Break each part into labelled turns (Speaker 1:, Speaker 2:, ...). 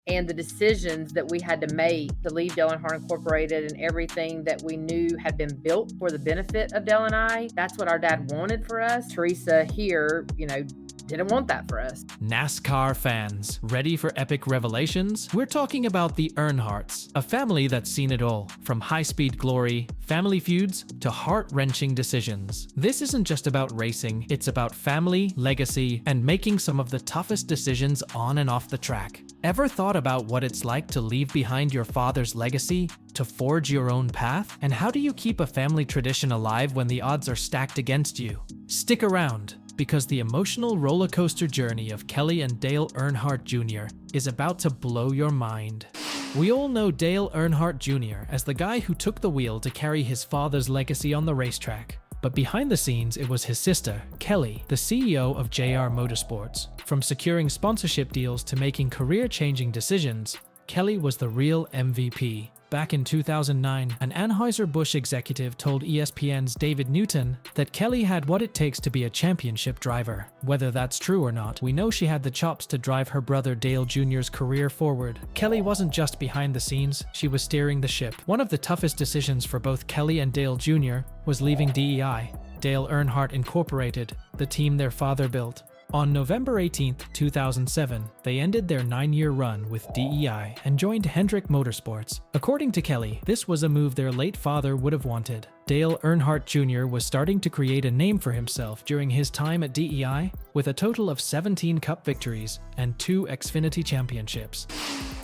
Speaker 1: and the decisions that we had to make to leave Dale Earnhardt Incorporated and everything that we knew had been built for the benefit of Dale and I. That's what our dad wanted for us. Teresa here, didn't want that for us.
Speaker 2: NASCAR fans, ready for epic revelations? We're talking about the Earnhardts, a family that's seen it all, from high-speed glory, family feuds, to heart-wrenching decisions. This isn't just about racing, it's about family, legacy, and making some of the toughest decisions on and off the track. Ever thought about what it's like to leave behind your father's legacy, to forge your own path? And how do you keep a family tradition alive when the odds are stacked against you? Stick around, because the emotional roller coaster journey of Kelley and Dale Earnhardt Jr. is about to blow your mind. We all know Dale Earnhardt Jr. as the guy who took the wheel to carry his father's legacy on the racetrack. But behind the scenes, it was his sister, Kelley, the CEO of JR Motorsports. From securing sponsorship deals to making career-changing decisions, Kelley was the real MVP. Back in 2009, an Anheuser-Busch executive told ESPN's David Newton that Kelley had what it takes to be a championship driver. Whether that's true or not, we know she had the chops to drive her brother Dale Jr.'s career forward. Kelley wasn't just behind the scenes, she was steering the ship. One of the toughest decisions for both Kelley and Dale Jr. was leaving DEI, Dale Earnhardt Incorporated, the team their father built. On November 18, 2007, they ended their 9-year run with DEI and joined Hendrick Motorsports. According to Kelley, this was a move their late father would have wanted. Dale Earnhardt Jr. was starting to create a name for himself during his time at DEI, with a total of 17 Cup victories and 2 Xfinity championships.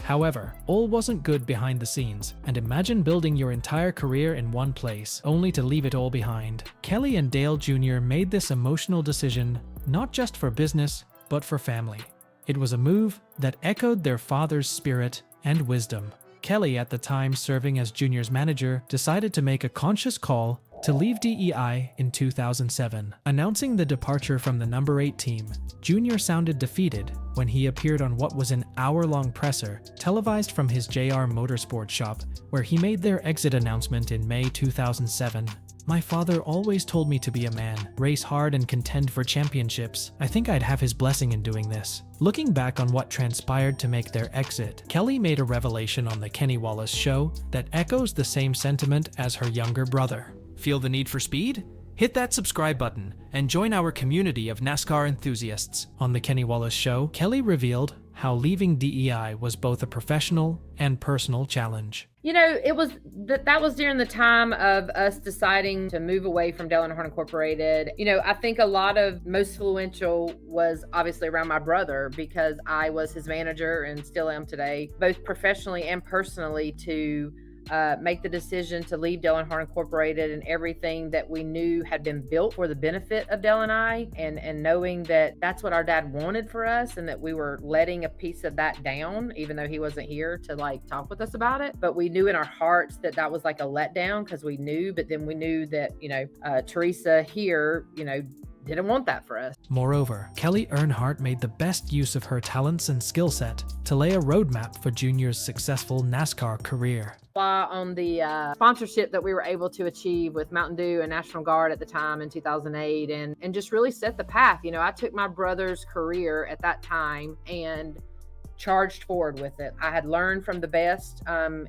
Speaker 2: However, all wasn't good behind the scenes, and imagine building your entire career in one place, only to leave it all behind. Kelley and Dale Jr. made this emotional decision not just for business, but for family. It was a move that echoed their father's spirit and wisdom. Kelley, at the time serving as Junior's manager, decided to make a conscious call to leave DEI in 2007. Announcing the departure from the number 8 team, Junior sounded defeated when he appeared on what was an hour-long presser televised from his JR Motorsport shop, where he made their exit announcement in May 2007. "My father always told me to be a man, race hard and contend for championships. I think I'd have his blessing in doing this." Looking back on what transpired to make their exit, Kelley made a revelation on the Kenny Wallace Show that echoes the same sentiment as her younger brother. Feel the need for speed? Hit that subscribe button and join our community of NASCAR enthusiasts. On the Kenny Wallace Show, Kelley revealed how leaving DEI was both a professional and personal challenge.
Speaker 1: That was during the time of us deciding to move away from Dale Earnhardt Incorporated. I think most influential was obviously around my brother, because I was his manager and still am today, both professionally and personally, to make the decision to leave Dale Earnhardt Incorporated and everything that we knew had been built for the benefit of Dale and I, and knowing that that's what our dad wanted for us, and that we were letting a piece of that down, even though he wasn't here to talk with us about it. But we knew in our hearts that that was like a letdown, because we knew, but then we knew that, Teresa here, didn't want that for us.
Speaker 2: Moreover, Kelley Earnhardt made the best use of her talents and skill set to lay a roadmap for Junior's successful NASCAR career.
Speaker 1: On the sponsorship that we were able to achieve with Mountain Dew and National Guard at the time in 2008, and just really set the path. I took my brother's career at that time and charged forward with it. I had learned from the best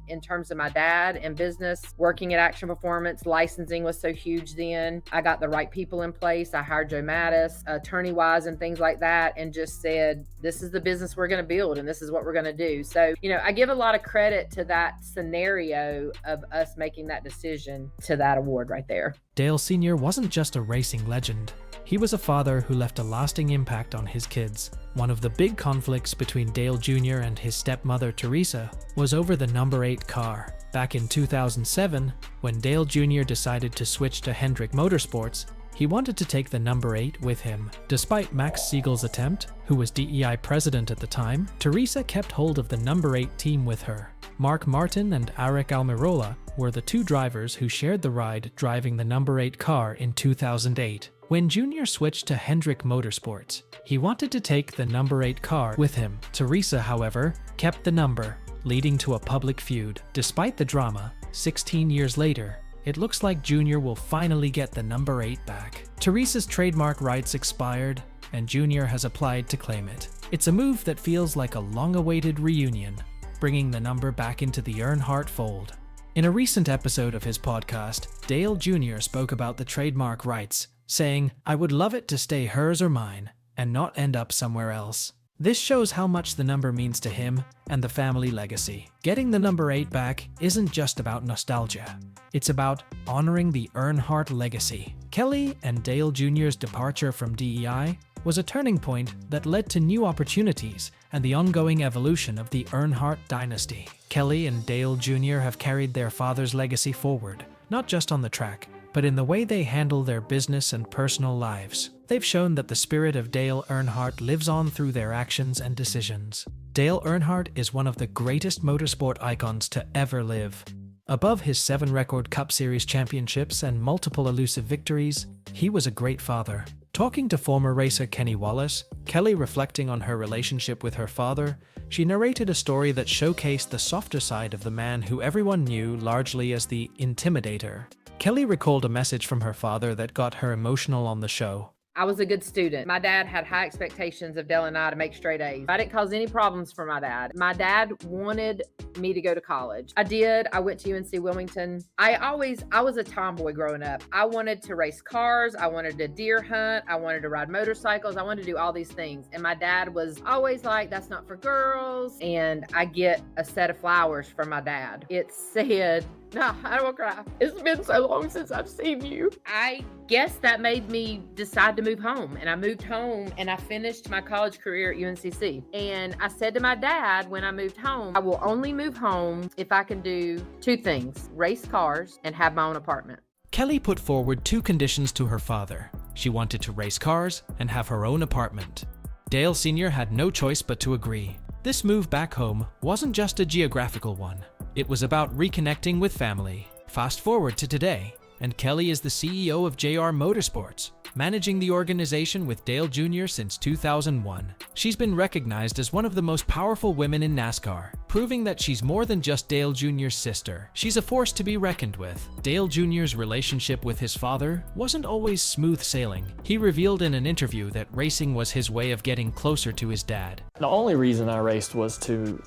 Speaker 1: in terms of my dad in business, working at Action Performance. Licensing was so huge then. I got the right people in place. I hired Joe Mattis, attorney-wise and things like that, and just said, this is the business we're going to build, and this is what we're going to do. So, I give a lot of credit to that scenario of us making that decision to that award right there.
Speaker 2: Dale Sr. wasn't just a racing legend. He was a father who left a lasting impact on his kids. One of the big conflicts between Dale Jr. and his stepmother Teresa was over the number 8 car. Back in 2007, when Dale Jr. decided to switch to Hendrick Motorsports, he wanted to take the number 8 with him. Despite Max Siegel's attempt, who was DEI president at the time, Teresa kept hold of the number 8 team with her. Mark Martin and Aric Almirola were the 2 drivers who shared the ride driving the number 8 car in 2008. When Junior switched to Hendrick Motorsports, he wanted to take the number 8 car with him. Teresa, however, kept the number, leading to a public feud. Despite the drama, 16 years later, it looks like Junior will finally get the number 8 back. Teresa's trademark rights expired, and Junior has applied to claim it. It's a move that feels like a long-awaited reunion, bringing the number back into the Earnhardt fold. In a recent episode of his podcast, Dale Jr. spoke about the trademark rights, saying, "I would love it to stay hers or mine, and not end up somewhere else." This shows how much the number means to him and the family legacy. Getting the number 8 back isn't just about nostalgia. It's about honoring the Earnhardt legacy. Kelley and Dale Jr.'s departure from DEI was a turning point that led to new opportunities and the ongoing evolution of the Earnhardt dynasty. Kelley and Dale Jr. have carried their father's legacy forward, not just on the track, but in the way they handle their business and personal lives. They've shown that the spirit of Dale Earnhardt lives on through their actions and decisions. Dale Earnhardt is one of the greatest motorsport icons to ever live. Above his 7 record Cup Series championships and multiple elusive victories, he was a great father. Talking to former racer Kenny Wallace, Kelley reflecting on her relationship with her father, she narrated a story that showcased the softer side of the man who everyone knew largely as the intimidator. Kelley recalled a message from her father that got her emotional on the show.
Speaker 1: I was a good student. My dad had high expectations of Dale and I to make straight A's. I didn't cause any problems for my dad. My dad wanted me to go to college. I did. I went to UNC Wilmington. I was a tomboy growing up. I wanted to race cars. I wanted to deer hunt. I wanted to ride motorcycles. I wanted to do all these things. And my dad was always like, "That's not for girls." And I get a set of flowers from my dad. It said, "No, I don't cry. It's been so long since I've seen you." I guess that made me decide to move home. And I moved home and I finished my college career at UNCC. And I said to my dad when I moved home, I will only move home if I can do 2 things: race cars and have my own apartment.
Speaker 2: Kelley put forward 2 conditions to her father. She wanted to race cars and have her own apartment. Dale Sr. had no choice but to agree. This move back home wasn't just a geographical one. It was about reconnecting with family. Fast forward to today, and Kelley is the CEO of JR Motorsports, managing the organization with Dale Jr. since 2001. She's been recognized as one of the most powerful women in NASCAR, proving that she's more than just Dale Jr.'s sister. She's a force to be reckoned with. Dale Jr.'s relationship with his father wasn't always smooth sailing. He revealed in an interview that racing was his way of getting closer to his dad.
Speaker 3: The only reason I raced was to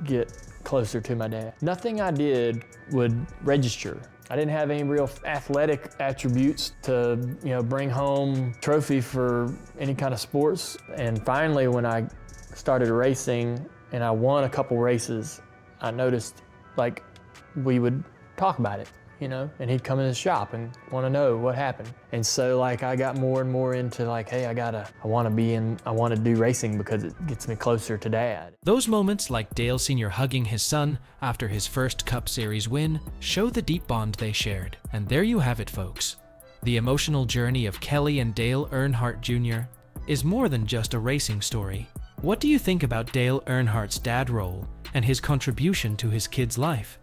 Speaker 3: get closer to my dad. Nothing I did would register. I didn't have any real athletic attributes to, bring home trophy for any kind of sports. And finally, when I started racing and I won a couple races, I noticed like we would talk about it, and he'd come in the shop and want to know what happened. And so like I got more and more into like, hey, I want to do racing because it gets me closer to dad.
Speaker 2: Those moments, like Dale Sr. hugging his son after his first Cup Series win, show the deep bond they shared. And there you have it, folks. The emotional journey of Kelley and Dale Earnhardt Jr. is more than just a racing story. What do you think about Dale Earnhardt's dad role and his contribution to his kid's life?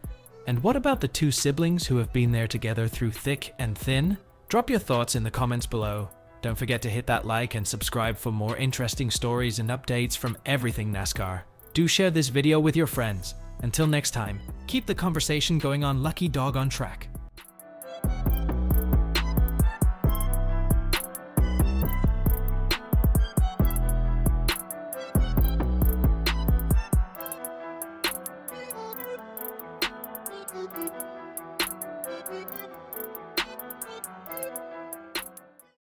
Speaker 2: And what about the 2 siblings who have been there together through thick and thin? Drop your thoughts in the comments below. Don't forget to hit that like and subscribe for more interesting stories and updates from everything NASCAR. Do share this video with your friends. Until next time, keep the conversation going on Lucky Dog on Track.